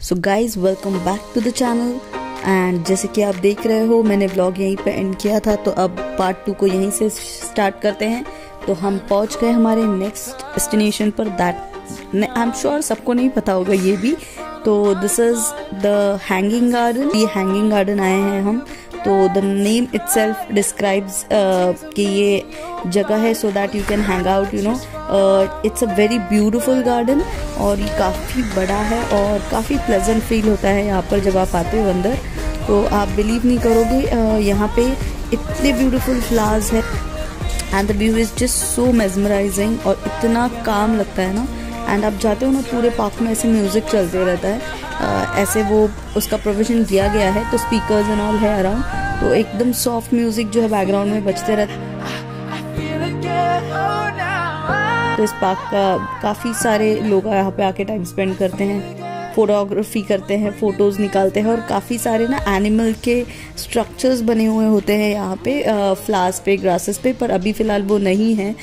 So guys welcome back to the channel. And जैसे कि आप देख रहे हो मैंने व्लॉग यहीं पे एंड किया था, तो अब पार्ट 2 को यहीं से स्टार्ट करते हैं। तो हम पहुंच गए हमारे नेक्स्ट डेस्टिनेशन पर। दैट आई एम श्योर सबको नहीं पता होगा ये भी। तो this is the hanging garden. ये हैंगिंग गार्डन आए हैं हम। तो द नेम इटसेल्फ डिस्क्राइब्स कि ये जगह है so that you can hang out, you know. It's a very beautiful garden और ये काफ़ी बड़ा है और काफ़ी प्लेजेंट फील होता है यहाँ पर जब आप आते हो अंदर। तो आप बिलीव नहीं करोगे, यहाँ पे इतने ब्यूटीफुल फ्लावर्स है and the view is just so mesmerising और इतना काम लगता है ना। एंड आप जाते हो ना, पूरे पार्क में ऐसे म्यूज़िक चलते रहता है। ऐसे वो उसका प्रोविज़न दिया गया है, तो स्पीकर्स एंड ऑल है अराउंड, तो एकदम सॉफ्ट म्यूज़िक जो है बैकग्राउंड में बजते रहता है। तो इस पार्क का काफ़ी सारे लोग यहाँ पे आके टाइम स्पेंड करते हैं, फोटोग्राफी करते हैं, फोटोज़ निकालते हैं। और काफ़ी सारे ना एनिमल के स्ट्रक्चर्स बने हुए होते हैं यहाँ पे फ्लावर्स पे, ग्रासेस पे। पर अभी फ़िलहाल वो नहीं है,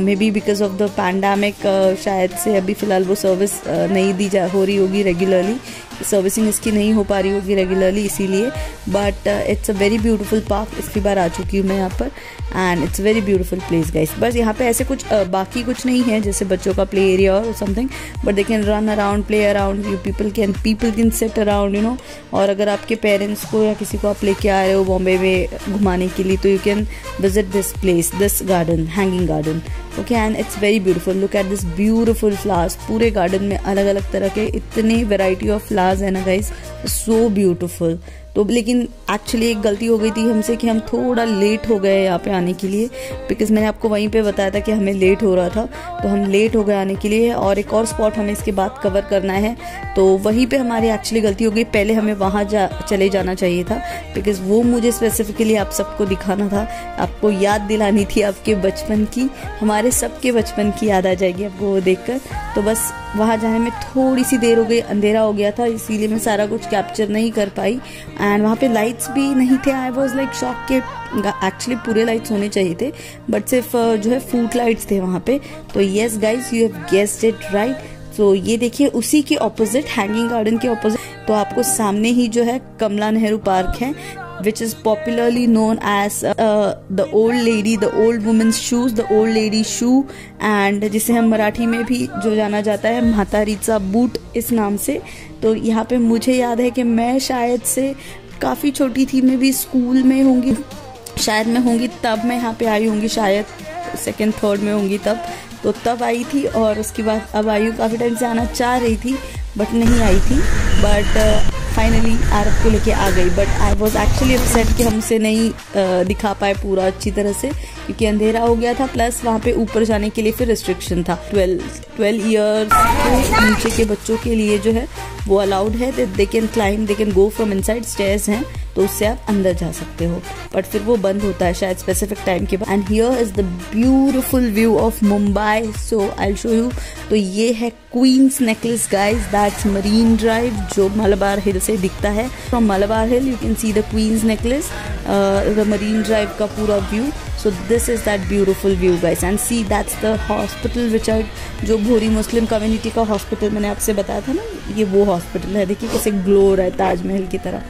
may be because of the pandemic, शायद से अभी फ़िलहाल वो सर्विस नहीं दी हो रही होगी रेगुलरली, सर्विसिंग इसकी नहीं हो पा रही होगी रेगुलरली, इसीलिए। But it's a very beautiful park. इसकी बार आ चुकी हूँ मैं यहाँ पर and it's very beautiful place guys. बस यहाँ पे ऐसे कुछ बाकी कुछ नहीं है जैसे बच्चों का प्ले एरिया और something, but they can run around, play around, you people can sit around, you know. और अगर आपके पेरेंट्स को या किसी को आप लेके आ रहे हो बॉम्बे में घुमाने के लिए, तो you can visit this place, this garden, hanging garden. Okay, and it's very beautiful. Look at this beautiful flowers. पूरे गार्डन में अलग अलग तरह के इतने वेराइटी ऑफ फ्लावर्स है ना गाइस, सो ब्यूटीफुल। तो लेकिन एक्चुअली एक गलती हो गई थी हमसे कि हम थोड़ा लेट हो गए यहाँ पे आने के लिए, बिकॉज मैंने आपको वहीं पे बताया था कि हमें लेट हो रहा था, तो हम लेट हो गए आने के लिए। और एक और स्पॉट हमें इसके बाद कवर करना है, तो वहीं पे हमारी एक्चुअली गलती हो गई। पहले हमें वहाँ चले जाना चाहिए था, बिकॉज वो मुझे स्पेसिफिकली आप सबको दिखाना था, आपको याद दिलानी थी आपके बचपन की, हमारे सबके बचपन की याद आ जाएगी आपको वो देखकर। तो बस वहाँ जाने में थोड़ी सी देर हो गई, अंधेरा हो गया था, इसीलिए मैं सारा कुछ कैप्चर नहीं कर पाई। एंड वहाँ पे लाइट्स भी नहीं थे। आई वॉज लाइक शॉक के एक्चुअली पूरे लाइट्स होने चाहिए थे, बट सिर्फ जो है फूट लाइट्स थे वहाँ पे। तो yes guys, you have guessed it right. तो ये देखिए उसी के ऑपोजिट, हैंगिंग गार्डन के ऑपोजिट, तो आपको सामने ही जो है कमला नेहरू पार्क है, which is popularly known as the old woman's shoes, the old lady shoe, and जिसे हम मराठी में भी जो जाना जाता है म्हातारीचा बूट इस नाम से। तो यहाँ पे मुझे याद है कि मैं शायद से काफ़ी छोटी थी, मैं भी स्कूल में होंगी, शायद मैं होंगी तब मैं यहाँ पे आई होंगी, शायद 2nd 3rd में होंगी तब आई थी। और उसके बाद अब आई हूँ, काफ़ी टाइम से आना चाह रही थी बट नहीं आई थी, बट फाइनली आरव को लेके आ गई। But I was actually upset कि हमसे नहीं दिखा पाए पूरा अच्छी तरह से, क्योंकि अंधेरा हो गया था, प्लस वहाँ पे ऊपर जाने के लिए फिर रिस्ट्रिक्शन था। 12 ईयर्स के नीचे के बच्चों के लिए जो है वो अलाउड है, they can climb, they can go from inside, stairs हैं तो उससे आप अंदर जा सकते हो, बट फिर वो बंद होता है शायद स्पेसिफिक टाइम के बाद। And here is the beautiful view of Mumbai, so I will show you. तो ये है Queen's Necklace guys, that's Marine Drive जो मलबार हिल से दिखता है। From Malabar Hill you can see the Queen's Necklace, the Marine Drive का पूरा view. So this is that beautiful view guys, and see that's the hospital which are, जो भोरी Muslim community का hospital मैंने आपसे बताया था ना, ये वो हॉस्पिटल है। देखिए कैसे ग्लो रहा है ताजमहल की तरह।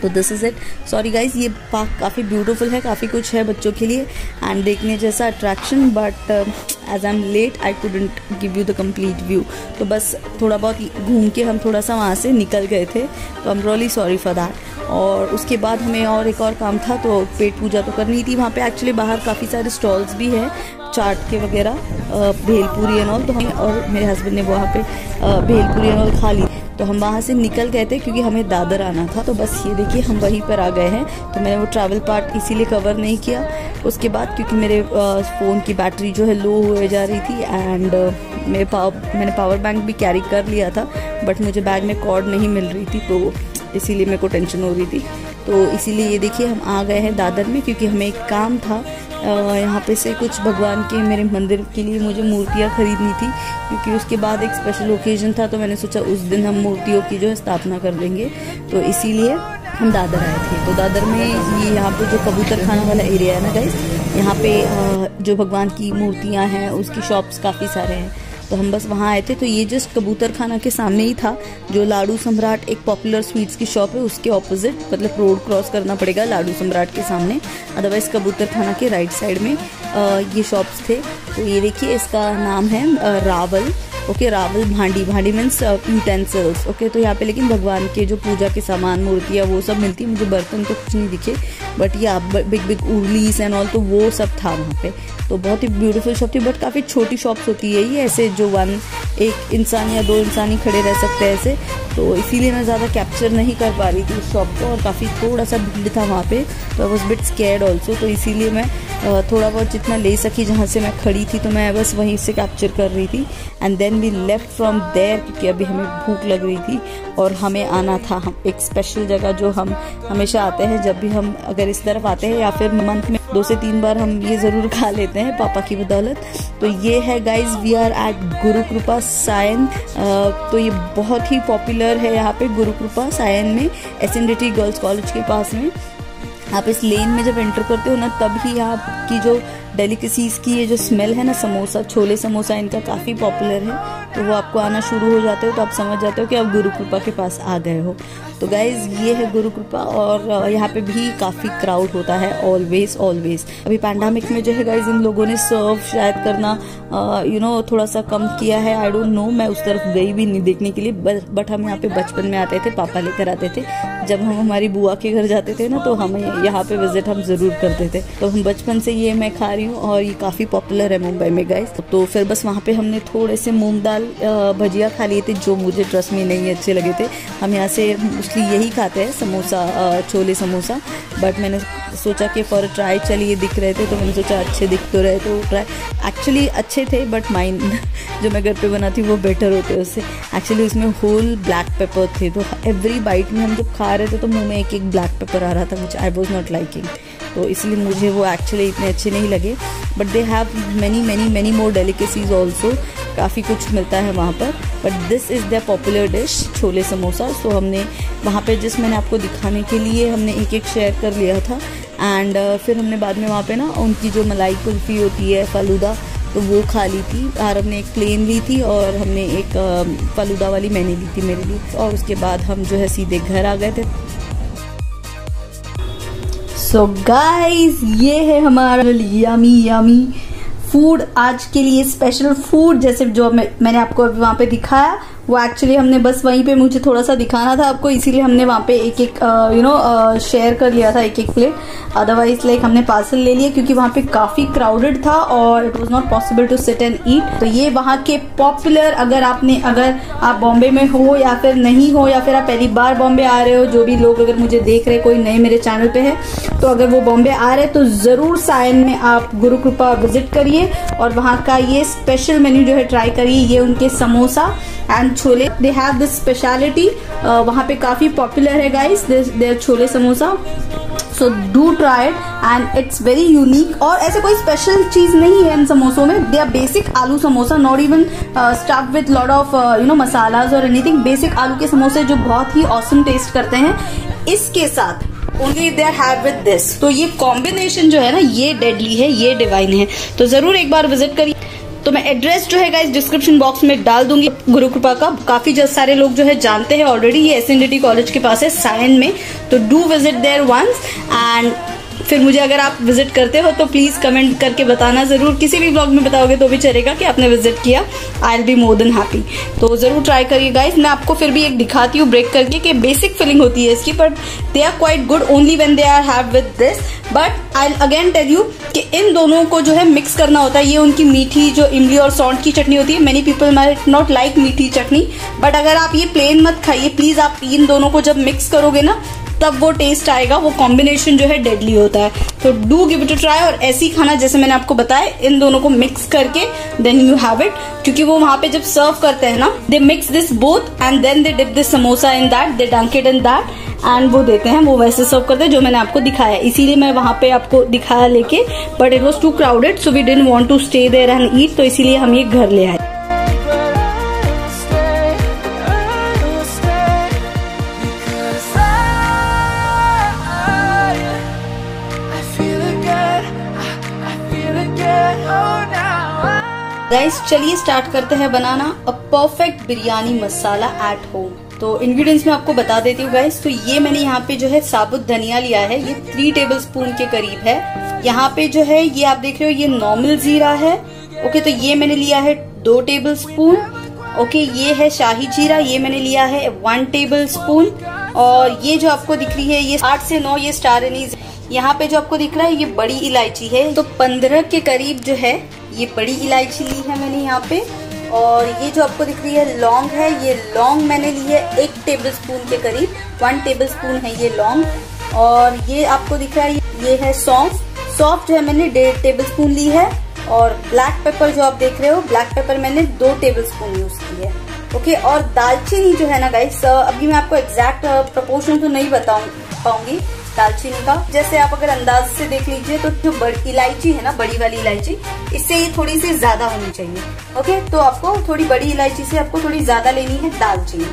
तो this is it. Sorry guys, ये पार्क काफ़ी ब्यूटीफुल है, काफ़ी कुछ है बच्चों के लिए एंड देखने जैसा attraction, but as I am late I couldn't give you the complete view. तो बस थोड़ा बहुत घूम के हम थोड़ा सा वहाँ से निकल गए थे, तो I am really sorry for that. और उसके बाद हमें और एक और काम था, तो पेट पूजा तो करनी थी। वहाँ पे एक्चुअली बाहर काफ़ी सारे स्टॉल्स भी हैं, चाट के वगैरह, भेलपूरी एंड ऑल। तो हम और मेरे हस्बैंड ने वहाँ पे भेलपूरी एंड ऑल खा ली, तो हम वहाँ से निकल गए थे क्योंकि हमें दादर आना था। तो बस ये देखिए हम वहीं पर आ गए हैं। तो मैंने वो ट्रैवल पार्ट इसीलिए कवर नहीं किया उसके बाद, क्योंकि मेरे फ़ोन की बैटरी जो है लो हो जा रही थी एंड मैंने पावर बैंक भी कैरी कर लिया था, बट मुझे बैग में कॉर्ड नहीं मिल रही थी, तो इसीलिए मेरे को टेंशन हो रही थी। तो इसीलिए ये देखिए हम आ गए हैं दादर में, क्योंकि हमें एक काम था यहाँ पे से कुछ भगवान के, मेरे मंदिर के लिए मुझे मूर्तियाँ खरीदनी थी, क्योंकि उसके बाद एक स्पेशल ओकेजन था। तो मैंने सोचा उस दिन हम मूर्तियों की जो है स्थापना कर देंगे, तो इसीलिए हम दादर आए थे। तो दादर में ये यहाँ पे जो कबूतर खाना वाला एरिया है ना गाइस, यहाँ पे जो भगवान की मूर्तियाँ हैं उसकी शॉप्स काफ़ी सारे हैं। तो हम बस वहाँ आए थे। तो ये जस्ट कबूतर खाना के सामने ही था, जो लाडू सम्राट एक पॉपुलर स्वीट्स की शॉप है उसके ऑपोजिट, मतलब रोड क्रॉस करना पड़ेगा लाडू सम्राट के सामने, अदरवाइज कबूतर खाना के राइट साइड में ये शॉप्स थे। तो ये देखिए इसका नाम है रावल। ओके, रावल भांडी, भांडी मीन्स यूटेंसिल्स। ओके, तो यहाँ पे लेकिन भगवान के जो पूजा के सामान, मूर्तियाँ वो सब मिलती है। मुझे बर्तन तो कुछ नहीं दिखे, बट ये बिग बिग उर्लीस एंड ऑल, तो वो सब था वहाँ पे। तो बहुत ही ब्यूटीफुल शॉप थी, बट काफ़ी छोटी शॉप्स होती है ये, ऐसे जो एक इंसान या 2 इंसान ही खड़े रह सकते हैं ऐसे। तो इसीलिए मैं ज़्यादा कैप्चर नहीं कर पा रही थी उस शॉप को, और काफ़ी थोड़ा सा भीड़ था वहाँ पे, तो I was bit scared also. तो इसीलिए मैं थोड़ा बहुत जितना ले सकी जहाँ से मैं खड़ी थी, तो मैं बस वहीं से कैप्चर कर रही थी। And then we left from there, क्योंकि अभी हमें भूख लग रही थी और हमें आना था हम एक स्पेशल जगह जो हम हमेशा आते हैं जब भी हम अगर इस तरफ आते हैं, या फिर मंथ में 2 से 3 बार हम ये ज़रूर खा लेते हैं पापा की बदौलत। तो ये है गाइज, वी आर एट गुरु कृपा सायन। तो ये बहुत ही पॉपुलर है यहाँ पे गुरु कृपा सायन में, SNDT गर्ल्स कॉलेज के पास में। आप इस लेन में जब एंटर करते हो ना, तब ही आपकी जो डेलिकेसीज़ की ये जो स्मेल है ना, समोसा, छोले समोसा इनका काफ़ी पॉपुलर है, तो वो आपको आना शुरू हो जाते हो तो आप समझ जाते हो कि आप गुरु कृपा के पास आ गए हो। तो गाइज ये है गुरु कृपा, और यहाँ पे भी काफ़ी क्राउड होता है ऑलवेज। अभी पैंडामिक में जो है गाइज इन लोगों ने सर्व शायद करना थोड़ा सा कम किया है, आई डोंट नो, मैं उस तरफ गई भी नहीं देखने के लिए। बट हम यहाँ पे बचपन में आते थे, पापा लेकर आते थे जब हम हमारी बुआ के घर जाते थे ना, तो हमें यहाँ पे विजिट हम ज़रूर करते थे। तो हम बचपन से ये मैं खा रही हूँ, और ये काफ़ी पॉपुलर है मुंबई में गाइज। तो फिर बस वहाँ पे हमने थोड़े से मूंग दाल भजिया खा लिए थे, जो मुझे ट्रस्ट में नहीं अच्छे लगे थे। हम यहाँ से मोस्टली यही खाते हैं, समोसा, छोले समोसा, बट मैंने सोचा कि फॉर ट्राई, चलिए दिख रहे थे तो मैंने सोचा अच्छे दिख तो रहे तो ट्राई। एक्चुअली अच्छे थे, बट माइन जो मैं घर पे बनाती हूँ वो बेटर होते उससे। एक्चुअली उसमें होल ब्लैक पेपर थे, तो एवरी बाइट में हम जब खा रहे थे तो मुंह में एक ब्लैक पेपर आ रहा था, which I was not liking. तो इसलिए मुझे वो एक्चुअली इतने अच्छे नहीं लगे। But they have many more delicacies also, काफ़ी कुछ मिलता है वहाँ पर, but this is the popular dish, chole samosa. So हमने वहाँ पे जिस मैंने आपको दिखाने के लिए हमने एक शेयर कर लिया था। एंड फिर हमने बाद में वहाँ पे ना उनकी जो मलाई कुल्फ़ी होती है, फालूदा, तो वो खा ली थी। और हमने एक प्लेन ली थी और हमने एक फालूदा वाली मैंने ली थी मेरे लिए। और उसके बाद हम जो है सीधे घर आ गए थे। सो गाइज ये है हमारा यमी फूड, आज के लिए स्पेशल फूड, जैसे जो मैंने आपको अभी वहाँ पे दिखाया, वो एक्चुअली हमने बस वहीं पे, मुझे थोड़ा सा दिखाना था आपको, इसीलिए हमने वहाँ पे एक शेयर कर लिया था एक प्लेट। अदरवाइज लाइक हमने पार्सल ले लिया, क्योंकि वहाँ पे काफ़ी क्राउडेड था और it was not possible to sit and eat. तो ये वहाँ के पॉपुलर, अगर आप बॉम्बे में हो या फिर नहीं हो, या फिर आप पहली बार बॉम्बे आ रहे हो, जो भी लोग अगर मुझे देख रहे, कोई नए मेरे चैनल पे है, तो अगर वो बॉम्बे आ रहे तो ज़रूर सायन में आप गुरु कृपा विजिट करिए और वहाँ का ये स्पेशल मेन्यू जो है ट्राई करिए। ये उनके samosa and chole, they have this speciality, वहाँ पे काफ़ी पॉपुलर है guys there chole samosa. So do try it and it's very unique. और ऐसे कोई स्पेशल चीज़ नहीं है इन समोसों में, दे आर बेसिक आलू samosa, not even stuffed with lot of masalas और एनीथिंग। बेसिक आलू के समोसे जो बहुत ही ऑसम टेस्ट करते हैं, इसके साथ only they have with this. तो ये कॉम्बिनेशन जो है ना, ये डेडली है, ये डिवाइन है। तो जरूर एक बार विजिट करिए। तो मैं एड्रेस जो है गाइस डिस्क्रिप्शन बॉक्स में डाल दूंगी गुरु कृपा का। काफी सारे लोग जो है जानते हैं ऑलरेडी, ये SNDT कॉलेज के पास है सायन में। तो do visit there once and फिर मुझे अगर आप विजिट करते हो तो प्लीज कमेंट करके बताना जरूर। किसी भी ब्लॉग में बताओगे तो भी चलेगा कि आपने विजिट किया। I will be more than happy. तो जरूर ट्राई करिए गाइस। मैं आपको फिर भी एक दिखाती हूँ ब्रेक करके कि बेसिक फीलिंग होती है इसकी, but they are quite good only when they are have with this. But I again tell you कि इन दोनों को जो है मिक्स करना होता है। ये उनकी मीठी जो इमली और सौंठ की चटनी होती है, many people might not like मीठी चटनी, बट अगर आप ये प्लेन मत खाइए प्लीज। आप इन दोनों को जब मिक्स करोगे ना, तब वो टेस्ट आएगा। वो कॉम्बिनेशन जो है डेडली होता है। तो do give it a try. और ऐसे ही खाना जैसे मैंने आपको बताया, इन दोनों को मिक्स करके देन यू हैव इट। क्योंकि वो वहां पे जब सर्व करते हैं ना, they mix this both and then they dip this samosa in that, they dunk it in that and वो देते हैं। वो वैसे सर्व करते हैं जो मैंने आपको दिखाया। इसीलिए मैं वहां पे आपको दिखाया लेके, but it was too crowded so we didn't want to stay there and eat. तो इसीलिए हम ये घर ले आए। गाइस चलिए स्टार्ट करते हैं बनाना a perfect biryani masala at home. तो इंग्रेडिएंट्स मैं आपको बता देती हूँ गाइस। तो ये मैंने यहाँ पे जो है साबुत धनिया लिया है, ये 3 टेबलस्पून के करीब है। यहाँ पे जो है ये आप देख रहे हो ये नॉर्मल जीरा है। ओके, तो ये मैंने लिया है 2 टेबलस्पून। ओके, ये है शाही जीरा, ये मैंने लिया है 1 टेबलस्पून। और ये जो आपको दिख रही है ये 8 से 9 ये स्टार एनीज। यहाँ पे जो आपको दिख रहा है ये बड़ी इलायची है, तो 15 के करीब जो है ये बड़ी इलायची ली है मैंने यहाँ पे। और ये जो आपको दिख रही है लौंग है, ये लौंग मैंने ली है 1 टेबलस्पून के करीब, 1 टेबलस्पून है ये लौंग। और ये आपको दिख रहा है ये है सौंफ। सौंफ जो है मैंने 1.5 टेबलस्पून ली है। और ब्लैक पेपर जो आप देख रहे हो, ब्लैक पेपर मैंने 2 टेबलस्पून यूज की है। ओके, और दालचीनी जो है ना गाइस, अभी मैं आपको एग्जैक्ट प्रोपोर्शन तो नहीं बता पाऊंगी दालचीनी का। जैसे आप अगर अंदाज से देख लीजिए तो जो बड़ी इलायची है ना, बड़ी वाली इलायची, इससे ये थोड़ी सी ज्यादा होनी चाहिए। ओके, तो आपको थोड़ी बड़ी इलायची से आपको थोड़ी ज्यादा लेनी है दालचीनी।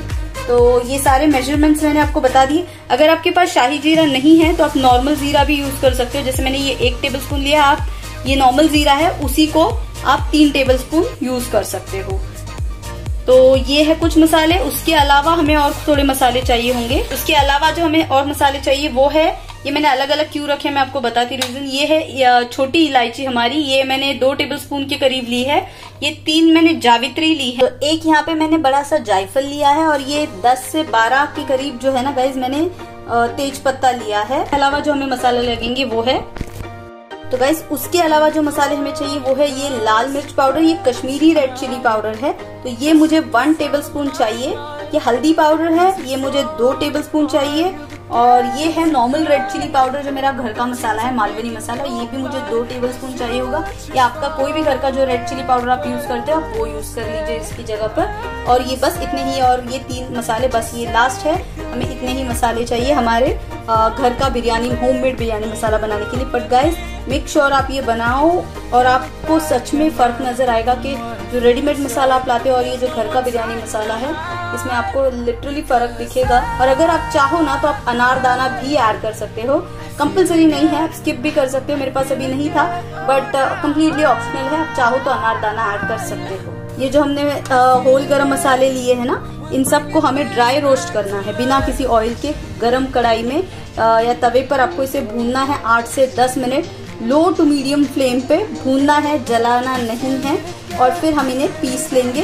तो ये सारे मेजरमेंट्स मैंने आपको बता दिए। अगर आपके पास शाही जीरा नहीं है तो आप नॉर्मल जीरा भी यूज कर सकते हो। जैसे मैंने ये 1 टेबलस्पून लिया, आप ये नॉर्मल जीरा है उसी को आप 3 टेबलस्पून यूज कर सकते हो। तो ये है कुछ मसाले। उसके अलावा हमें और थोड़े मसाले चाहिए होंगे। उसके अलावा जो हमें और मसाले चाहिए वो है, ये मैंने अलग अलग क्यों रखे मैं आपको बताती रीजन। ये है छोटी इलायची हमारी, ये मैंने 2 टेबलस्पून के करीब ली है। ये 3 मैंने जावित्री ली है। तो एक यहाँ पे मैंने बड़ा सा जायफल लिया है। और ये 10 से 12 के करीब जो है ना गाइज मैंने तेज पत्ता लिया है। अलावा जो हमें मसाले लगेंगे वो है, तो गाइस उसके अलावा जो मसाले हमें चाहिए वो है ये लाल मिर्च पाउडर, ये कश्मीरी रेड चिली पाउडर है, तो ये मुझे 1 टेबलस्पून चाहिए। ये हल्दी पाउडर है, ये मुझे 2 टेबलस्पून चाहिए। और ये है नॉर्मल रेड चिली पाउडर जो मेरा घर का मसाला है, मालवनी मसाला, ये भी मुझे 2 टेबलस्पून चाहिए होगा। या आपका कोई भी घर का जो रेड चिली पाउडर आप यूज करते हो आप वो यूज कर लीजिए इसकी जगह पर। और ये बस इतने ही, और ये 3 मसाले बस, ये लास्ट है। हमें इतने ही मसाले चाहिए हमारे घर का बिरयानी, होममेड बिरयानी मसाला बनाने के लिए। बट गाइस मेक श्योर आप ये बनाओ और आपको सच में फर्क नजर आएगा कि जो रेडीमेड मसाला आप लाते हो और ये जो घर का बिरयानी मसाला है, इसमें आपको लिटरली फर्क दिखेगा। और अगर आप चाहो ना तो आप अनारदाना भी ऐड कर सकते हो, कंपलसरी नहीं है, आप स्किप भी कर सकते हो। मेरे पास अभी नहीं था बट कम्प्लीटली ऑप्शनल है, आप चाहो तो अनारदाना ऐड कर सकते हो। ये जो हमने होल गरम मसाले लिए हैं ना, इन सबको हमें ड्राई रोस्ट करना है बिना किसी ऑयल के। गरम कढ़ाई में या तवे पर आपको इसे भूनना है 8 से 10 minute, low to medium flame पे भूनना है, जलाना नहीं है। और फिर हम इन्हें पीस लेंगे।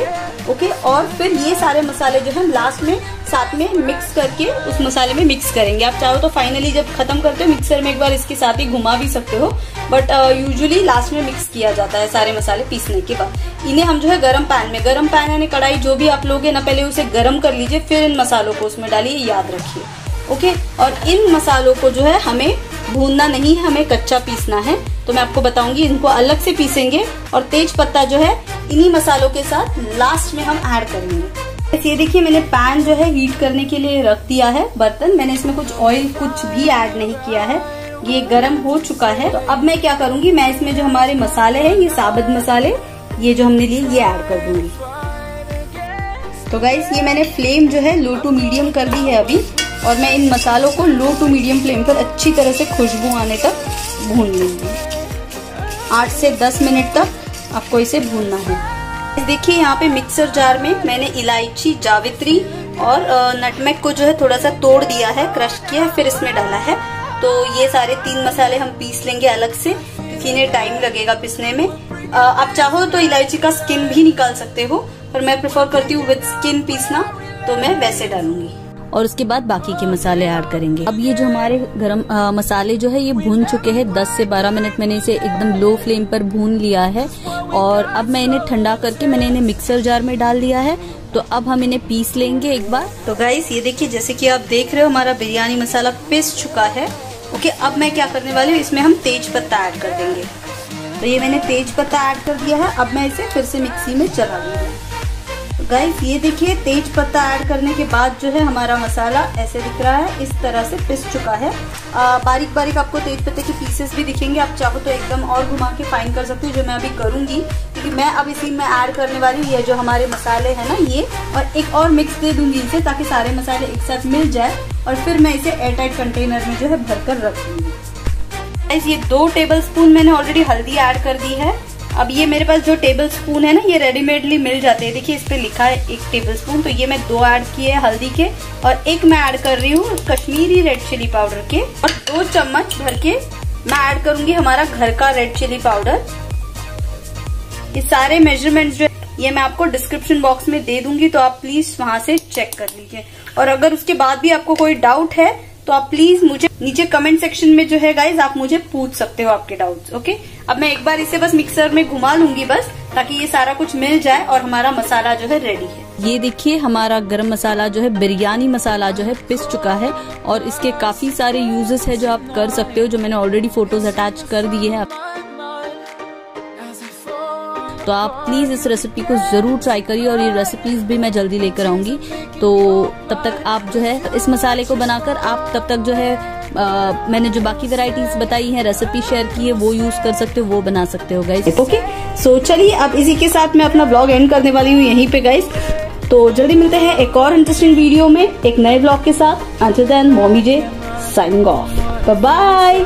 ओके, और फिर ये सारे मसाले जो हम लास्ट में साथ में मिक्स करके उस मसाले में मिक्स करेंगे। आप चाहो तो फाइनली जब खत्म करते हो मिक्सर में एक बार इसके साथ ही घुमा भी सकते हो, बट यूजुअली लास्ट में मिक्स किया जाता है सारे मसाले पीसने के बाद। इन्हें हम जो है गरम पैन यानी कढ़ाई जो भी आप लोगे ना, पहले उसे गरम कर लीजिए, फिर इन मसालों को उसमें डालिए, याद रखिए। ओके, और इन मसालों को जो है हमें भूनना नहीं है, हमें कच्चा पीसना है। तो मैं आपको बताऊंगी, इनको अलग से पीसेंगे और तेज पत्ता जो है इन्हीं मसालों के साथ लास्ट में हम ऐड करेंगे। ये देखिए मैंने पैन जो है हीट करने के लिए रख दिया है बर्तन, मैंने इसमें कुछ ऑयल कुछ भी ऐड नहीं किया है, ये गर्म हो चुका है। तो अब मैं क्या करूंगी, मैं इसमें जो हमारे मसाले हैं, ये साबुत मसाले ये जो हमने लिए ये ऐड कर दूंगी। तो गाइस ये मैंने फ्लेम जो है लो टू मीडियम कर दी है अभी, और मैं इन मसालों को लो टू मीडियम फ्लेम पर अच्छी तरह से खुशबू आने तक भून लूंगी। 8 से 10 मिनट तक आपको इसे भूनना है। देखिए यहाँ पे मिक्सर जार में मैंने इलायची, जावित्री और नटमेग को जो है थोड़ा सा तोड़ दिया है, क्रश किया है, फिर इसमें डाला है। तो ये सारे 3 मसाले हम पीस लेंगे अलग से, क्योंकि इन्हें टाइम लगेगा पीसने में। आप चाहो तो इलायची का स्किन भी निकाल सकते हो, पर मैं प्रेफर करती हूँ विद स्किन पीसना, तो मैं वैसे डालूंगी। और उसके बाद बाकी के मसाले ऐड करेंगे। अब ये जो हमारे गरम मसाले जो है ये भून चुके हैं। 10 से 12 मिनट मैंने इसे एकदम लो फ्लेम पर भून लिया है। और अब मैं इन्हें ठंडा करके मैंने इन्हें मिक्सर जार में डाल दिया है। तो अब हम इन्हें पीस लेंगे एक बार। तो गाइस ये देखिए, जैसे कि आप देख रहे हो हमारा बिरयानी मसाला पिस चुका है। ओके, अब मैं क्या करने वाली हूँ, इसमें हम तेज पत्ता ऐड कर देंगे। तो ये मैंने तेज पत्ता ऐड कर दिया है। अब मैं इसे फिर से मिक्सी में चला लूंगी। गाइस ये देखिए, तेज पत्ता ऐड करने के बाद जो है हमारा मसाला ऐसे दिख रहा है, इस तरह से पिस चुका है। बारीक बारीक आपको तेज पत्ते के पीसेस भी दिखेंगे, आप चाहो तो एकदम और घुमा के फाइन कर सकते हो, जो मैं अभी करूंगी, क्योंकि मैं अब इसी में ऐड करने वाली हूँ ये जो हमारे मसाले हैं ना ये, और एक और मिक्स दे दूंगी इसे, ताकि सारे मसाले एक साथ मिल जाए। और फिर मैं इसे एयरटाइट कंटेनर में जो है भरकर रख दूंगी। गाइस ये 2 टेबलस्पून मैंने ऑलरेडी हल्दी ऐड कर दी है। अब ये मेरे पास जो टेबल स्पून है ना, ये रेडीमेडली मिल जाते हैं। देखिए इस पे लिखा है 1 टेबल स्पून, तो ये मैं 2 ऐड किए हल्दी के, और 1 मैं ऐड कर रही हूँ कश्मीरी रेड चिली पाउडर के, और 2 चम्मच भर के मैं ऐड करूंगी हमारा घर का रेड चिली पाउडर। ये सारे मेजरमेंट्स जो ये मैं आपको डिस्क्रिप्शन बॉक्स में दे दूंगी, तो आप प्लीज वहां से चेक कर लीजिए। और अगर उसके बाद भी आपको कोई डाउट है तो आप प्लीज मुझे नीचे कमेंट सेक्शन में जो है गाइज आप मुझे पूछ सकते हो आपके डाउट्स। ओके, अब मैं एक बार इसे बस मिक्सर में घुमा लूंगी बस, ताकि ये सारा कुछ मिल जाए और हमारा मसाला जो है रेडी है। ये देखिए हमारा गरम मसाला जो है, बिरयानी मसाला जो है पिस चुका है, और इसके काफी सारे यूजेस है जो आप कर सकते हो, जो मैंने ऑलरेडी फोटोज अटैच कर दिए हैं। तो आप प्लीज इस रेसिपी को जरूर ट्राई करिए, और ये रेसिपीज भी मैं जल्दी लेकर आऊंगी। तो तब तक आप जो है इस मसाले को बनाकर आप तब तक जो है मैंने जो बाकी वैरायटीज बताई हैं, रेसिपी शेयर की है, वो यूज कर सकते हो, वो बना सकते हो गाइस। ओके, सो चलिए अब इसी के साथ मैं अपना ब्लॉग एंड करने वाली हूँ यहीं पे गाइस। तो जल्दी मिलते हैं एक और इंटरेस्टिंग वीडियो में एक नए ब्लॉग के साथ। अंटिल देन, मॉमी जे साइनिंग ऑफ, बाय बाय।